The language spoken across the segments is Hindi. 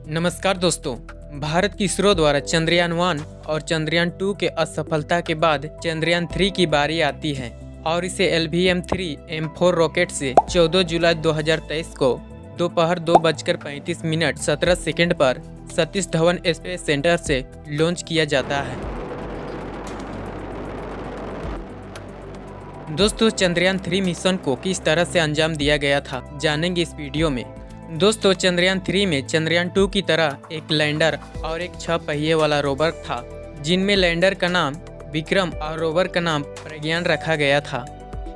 नमस्कार दोस्तों। भारत की इसरो द्वारा चंद्रयान 1 और चंद्रयान 2 के असफलता के बाद चंद्रयान 3 की बारी आती है और इसे LVM-3 M4 रॉकेट से 14 जुलाई 2023 को दोपहर 2:35:17 पर सतीश धवन स्पेस सेंटर से लॉन्च किया जाता है। दोस्तों, चंद्रयान 3 मिशन को किस तरह से अंजाम दिया गया था जानेंगे इस वीडियो में। दोस्तों, चंद्रयान 3 में चंद्रयान 2 की तरह एक लैंडर और एक 6 पहिए वाला रोवर था, जिनमें लैंडर का नाम विक्रम और रोवर का नाम प्रज्ञान रखा गया था।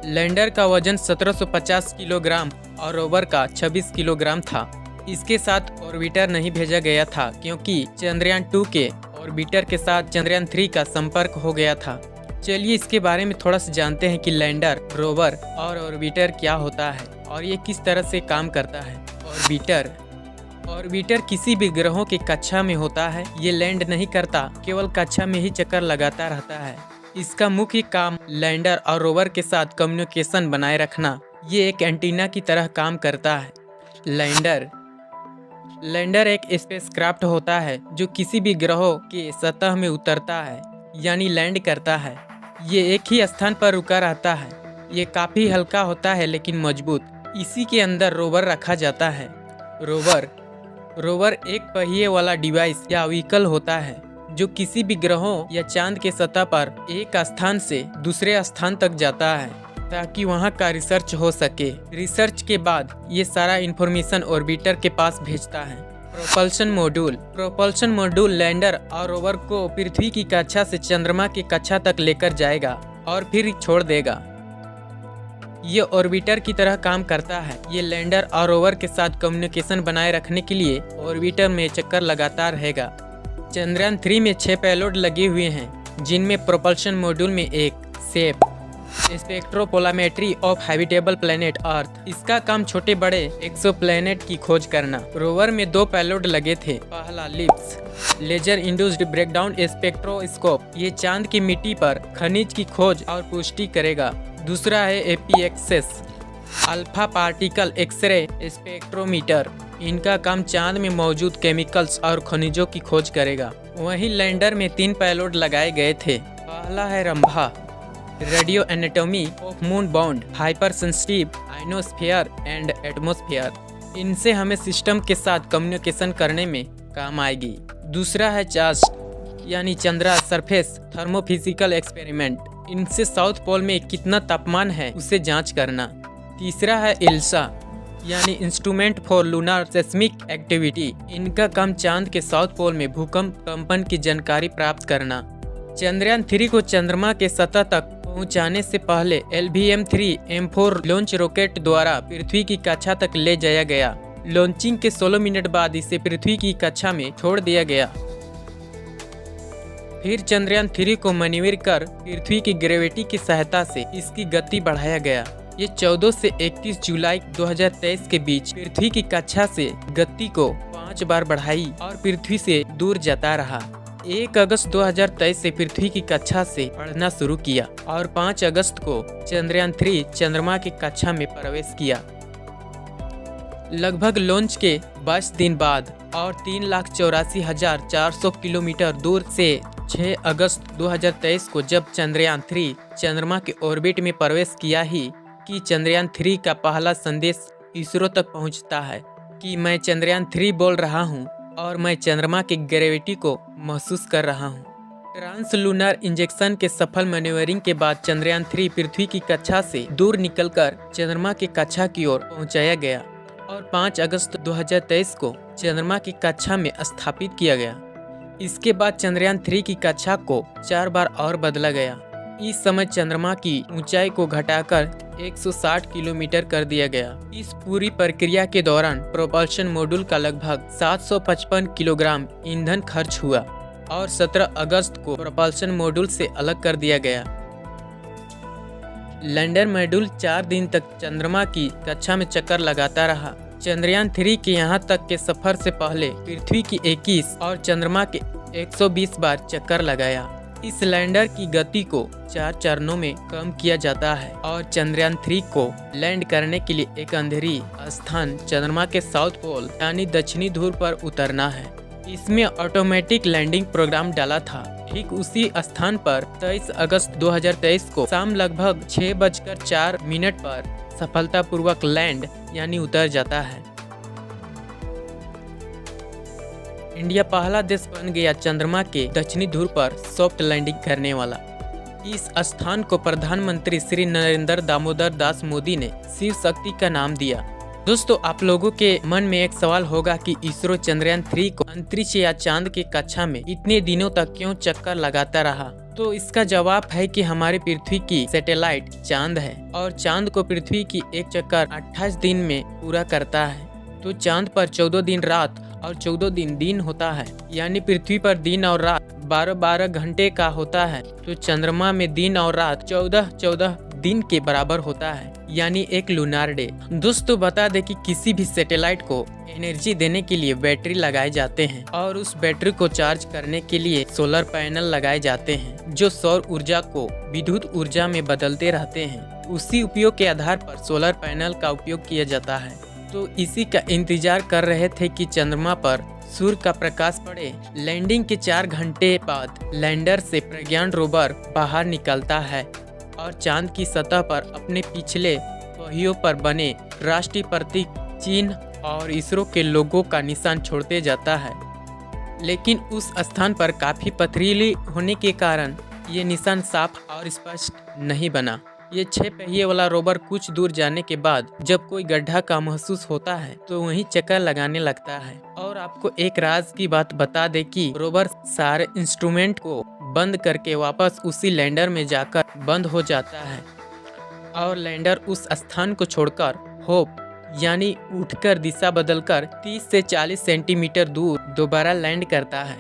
लैंडर का वजन 1750 किलोग्राम और रोवर का 26 किलोग्राम था। इसके साथ ऑर्बिटर नहीं भेजा गया था क्योंकि चंद्रयान 2 के ऑर्बिटर के साथ चंद्रयान 3 का संपर्क हो गया था। चलिए इसके बारे में थोड़ा सा जानते हैं कि लैंडर, रोवर और ऑर्बिटर क्या होता है और ये किस तरह से काम करता है। ऑर्बिटर किसी भी ग्रहों की कक्षा में होता है। ये लैंड नहीं करता, केवल कक्षा में ही चक्कर लगाता रहता है। इसका मुख्य काम लैंडर और रोवर के साथ कम्युनिकेशन बनाए रखना। ये एक एंटीना की तरह काम करता है। लैंडर एक स्पेसक्राफ्ट होता है जो किसी भी ग्रहों के सतह में उतरता है, यानी लैंड करता है। ये एक ही स्थान पर रुका रहता है। ये काफ़ी हल्का होता है लेकिन मजबूत। इसी के अंदर रोवर रखा जाता है। रोवर एक पहिए वाला डिवाइस या व्हीकल होता है जो किसी भी ग्रहों या चांद के सतह पर एक स्थान से दूसरे स्थान तक जाता है ताकि वहां का रिसर्च हो सके। रिसर्च के बाद ये सारा इंफॉर्मेशन ऑर्बिटर के पास भेजता है। प्रोपल्शन मॉड्यूल लैंडर और रोवर को पृथ्वी की कक्षा से चंद्रमा की कक्षा तक लेकर जाएगा और फिर छोड़ देगा। ये ऑर्बिटर की तरह काम करता है। ये लैंडर और रोवर के साथ कम्युनिकेशन बनाए रखने के लिए ऑर्बिटर में चक्कर लगाता रहेगा। चंद्रयान 3 में 6 पेलोड लगे हुए हैं, जिनमें प्रोपल्शन मॉड्यूल में एक सेप स्पेक्ट्रोपोलामेट्री ऑफ हैबिटेबल प्लेनेट अर्थ। इसका काम छोटे बड़े एक्सोप्लैनेट की खोज करना। रोवर में 2 पेलोड लगे थे। पहला LIBS laser induced breakdown spectroscope, ये चांद की मिट्टी पर खनिज की खोज और पुष्टि करेगा। दूसरा है एपीएक्सेस अल्फा पार्टिकल एक्सरे स्पेक्ट्रोमीटर। इनका काम चांद में मौजूद केमिकल्स और खनिजों की खोज करेगा। वहीं लैंडर में 3 पेलोड लगाए गए थे। पहला है Rambha radio anatomy of moon bound hyper sensitive ionosphere and atmosphere. इनसे हमें सिस्टम के साथ कम्युनिकेशन करने में काम आएगी। दूसरा है चास्ट यानी चंद्रा सरफेस थर्मोफिजिकल एक्सपेरिमेंट। इनसे साउथ पोल में कितना तापमान है उसे जांच करना। तीसरा है इल्सा यानी instrument for lunar seismic activity. इनका काम चांद के साउथ पोल में भूकंप कंपन की जानकारी प्राप्त करना। चंद्रयान 3 को चंद्रमा के सतह तक पहुंचाने से पहले LVM-3 लॉन्च रॉकेट द्वारा पृथ्वी की कक्षा तक ले जाया गया। लॉन्चिंग के 16 मिनट बाद इसे पृथ्वी की कक्षा में छोड़ दिया गया। फिर चंद्रयान 3 को मैन्यूवर कर पृथ्वी की ग्रेविटी की सहायता से इसकी गति बढ़ाया गया। ये 14 से 31 जुलाई 2023 के बीच पृथ्वी की कक्षा से गति को 5 बार बढ़ाई और पृथ्वी से दूर जाता रहा। 1 अगस्त 2023 से पृथ्वी की कक्षा से बढ़ना शुरू किया और 5 अगस्त को चंद्रयान 3 चंद्रमा की कक्षा में प्रवेश किया। लगभग लॉन्च के 22 दिन बाद और 3,84,400 किलोमीटर दूर से 6 अगस्त 2023 को जब चंद्रयान 3 चंद्रमा के ऑर्बिट में प्रवेश किया ही कि चंद्रयान 3 का पहला संदेश इसरो तक पहुंचता है कि मैं चंद्रयान 3 बोल रहा हूं और मैं चंद्रमा की ग्रेविटी को महसूस कर रहा हूं। ट्रांसलूनर इंजेक्शन के सफल मैन्यूवरिंग के बाद चंद्रयान 3 पृथ्वी की कक्षा से दूर निकलकर चंद्रमा की कक्षा की ओर पहुंचाया गया और 5 अगस्त 2023 को चंद्रमा की कक्षा में स्थापित किया गया। इसके बाद चंद्रयान 3 की कक्षा को 4 बार और बदला गया। इस समय चंद्रमा की ऊंचाई को घटाकर 160 किलोमीटर कर दिया गया। इस पूरी प्रक्रिया के दौरान प्रोपल्शन मॉड्यूल का लगभग 755 किलोग्राम ईंधन खर्च हुआ और 17 अगस्त को प्रोपल्शन मॉड्यूल से अलग कर दिया गया। लैंडर मॉड्यूल 4 दिन तक चंद्रमा की कक्षा में चक्कर लगाता रहा। चंद्रयान 3 के यहाँ तक के सफर से पहले पृथ्वी की 21 और चंद्रमा के 120 बार चक्कर लगाया। इस लैंडर की गति को 4 चरणों में कम किया जाता है और चंद्रयान 3 को लैंड करने के लिए एक अंधेरी स्थान चंद्रमा के साउथ पोल यानी दक्षिणी ध्रुव पर उतरना है। इसमें ऑटोमेटिक लैंडिंग प्रोग्राम डाला था। ठीक उसी स्थान पर 23 अगस्त 2023 को शाम लगभग 6:04 पर सफलतापूर्वक लैंड यानी उतर जाता है। इंडिया पहला देश बन गया चंद्रमा के दक्षिणी ध्रुव पर सॉफ्ट लैंडिंग करने वाला। इस स्थान को प्रधानमंत्री श्री नरेंद्र दामोदर दास मोदी ने शिव शक्ति का नाम दिया। दोस्तों, आप लोगों के मन में एक सवाल होगा कि इसरो चंद्रयान 3 को अंतरिक्ष या चांद के कक्षा में इतने दिनों तक क्यों चक्कर लगाता रहा। तो इसका जवाब है कि हमारे पृथ्वी की सैटेलाइट चांद है और चांद को पृथ्वी की एक चक्कर 28 दिन में पूरा करता है। तो चांद पर 14 दिन रात और 14 दिन होता है, यानी पृथ्वी पर दिन और रात 12-12 घंटे का होता है। तो चंद्रमा में दिन और रात 14-14 दिन के बराबर होता है, यानी एक लूनार डे। दोस्तों, बता दें कि किसी भी सैटेलाइट को एनर्जी देने के लिए बैटरी लगाए जाते हैं और उस बैटरी को चार्ज करने के लिए सोलर पैनल लगाए जाते हैं जो सौर ऊर्जा को विद्युत ऊर्जा में बदलते रहते हैं। उसी उपयोग के आधार पर सोलर पैनल का उपयोग किया जाता है। तो इसी का इंतजार कर रहे थे कि चंद्रमा पर सूर्य का प्रकाश पड़े। लैंडिंग के 4 घंटे बाद लैंडर से प्रज्ञान रोवर बाहर निकलता है और चांद की सतह पर अपने पिछले पहियों पर बने राष्ट्रीय प्रतीक चिन्ह और इसरो के लोगो का निशान छोड़ते जाता है। लेकिन उस स्थान पर काफी पथरीली होने के कारण ये निशान साफ और स्पष्ट नहीं बना। ये 6 पहिए वाला रोवर कुछ दूर जाने के बाद जब कोई गड्ढा का महसूस होता है तो वहीं चक्कर लगाने लगता है। और आपको एक राज की बात बता दे कि रोवर सारे इंस्ट्रूमेंट को बंद करके वापस उसी लैंडर में जाकर बंद हो जाता है और लैंडर उस स्थान को छोड़कर होप यानी उठकर दिशा बदलकर 30 से 40 सेंटीमीटर दूर दोबारा लैंड करता है।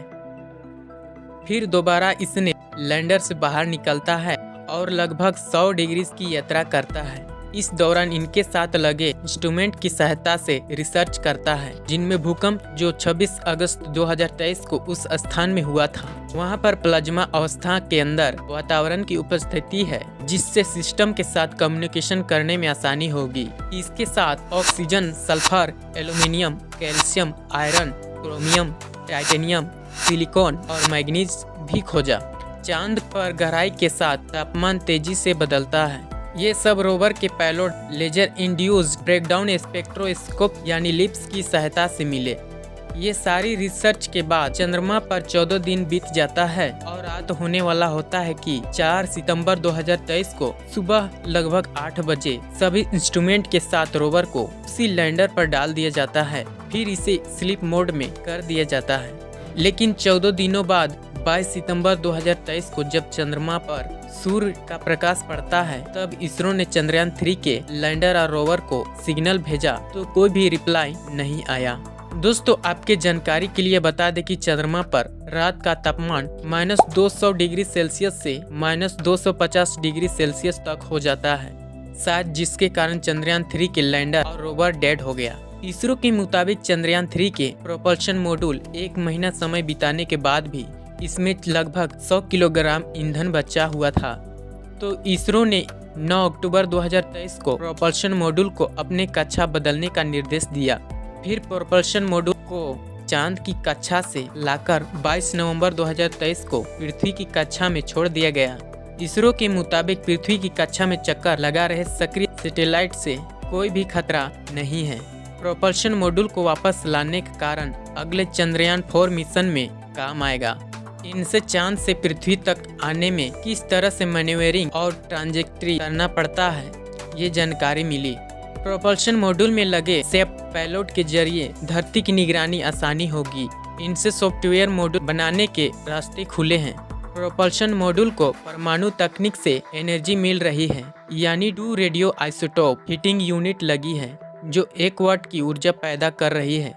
फिर दोबारा इसने लैंडर से बाहर निकलता है और लगभग 100 डिग्री की यात्रा करता है। इस दौरान इनके साथ लगे इंस्ट्रूमेंट की सहायता से रिसर्च करता है, जिनमें भूकंप जो 26 अगस्त 2023 को उस स्थान में हुआ था, वहां पर प्लाज्मा अवस्था के अंदर वातावरण की उपस्थिति है जिससे सिस्टम के साथ कम्युनिकेशन करने में आसानी होगी। इसके साथ oxygen, sulphur, aluminium, calcium, iron, chromium, titanium, silicon और मैग्नीज भी खोजा। चांद पर गहराई के साथ तापमान तेजी से बदलता है। ये सब रोवर के payload laser induced breakdown spectroscope यानी लिप्स की सहायता से मिले। ये सारी रिसर्च के बाद चंद्रमा पर 14 दिन बीत जाता है और रात होने वाला होता है कि 4 सितंबर 2023 को सुबह लगभग 8 बजे सभी इंस्ट्रूमेंट के साथ रोवर को उसी लैंडर पर डाल दिया जाता है। फिर इसे स्लीप मोड में कर दिया जाता है। लेकिन 14 दिनों बाद 22 सितंबर 2023 को जब चंद्रमा पर सूर्य का प्रकाश पड़ता है तब इसरो ने चंद्रयान 3 के लैंडर और रोवर को सिग्नल भेजा तो कोई भी रिप्लाई नहीं आया। दोस्तों, आपके जानकारी के लिए बता दें कि चंद्रमा पर रात का तापमान -200 डिग्री सेल्सियस से -250 डिग्री सेल्सियस तक हो जाता है, शायद जिसके कारण चंद्रयान 3 के लैंडर और रोवर डेड हो गया। इसरो के मुताबिक चंद्रयान 3 के प्रोपल्शन मॉड्यूल 1 महीना समय बिताने के बाद भी इसमें लगभग 100 किलोग्राम ईंधन बचा हुआ था। तो इसरो ने 9 अक्टूबर 2023 को प्रोपल्शन मॉड्यूल को अपने कक्षा बदलने का निर्देश दिया। फिर प्रोपल्शन मॉड्यूल को चांद की कक्षा से लाकर 22 नवंबर 2023 को पृथ्वी की कक्षा में छोड़ दिया गया। इसरो के मुताबिक पृथ्वी की कक्षा में चक्कर लगा रहे सक्रिय सैटेलाइट से कोई भी खतरा नहीं है। प्रोपल्शन मॉड्यूल को वापस लाने के कारण अगले चंद्रयान 4 मिशन में काम आएगा। इनसे चांद से पृथ्वी तक आने में किस तरह से मैन्यूवरिंग और ट्रांजेक्टरी करना पड़ता है, ये जानकारी मिली। प्रोपल्शन मॉड्यूल में लगे सेफ पेलोड के जरिए धरती की निगरानी आसानी होगी। इनसे सॉफ्टवेयर मॉड्यूल बनाने के रास्ते खुले हैं। प्रोपल्शन मॉड्यूल को परमाणु तकनीक से एनर्जी मिल रही है, यानी 2 रेडियो आइसोटोप हीटिंग यूनिट लगी है जो 1 वाट की ऊर्जा पैदा कर रही है,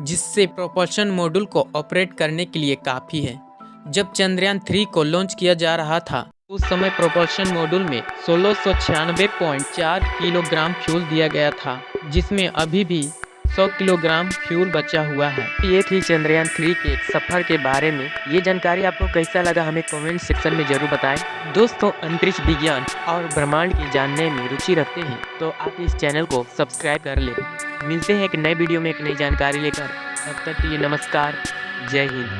जिससे प्रोपल्शन मॉड्यूल को ऑपरेट करने के लिए काफ़ी है। जब चंद्रयान 3 को लॉन्च किया जा रहा था उस समय प्रोपल्शन मॉड्यूल में 1696.4 किलोग्राम फ्यूल दिया गया था, जिसमें अभी भी 100 किलोग्राम फ्यूल बचा हुआ है। ये थी चंद्रयान 3 के सफर के बारे में। ये जानकारी आपको कैसा लगा हमें कमेंट सेक्शन में जरूर बताएं। दोस्तों, अंतरिक्ष विज्ञान और ब्रह्मांड की जानने में रुचि रखते हैं तो आप इस चैनल को सब्सक्राइब कर लें। मिलते हैं एक नए वीडियो में एक नई जानकारी लेकर। तब तक के लिए नमस्कार, जय हिंद।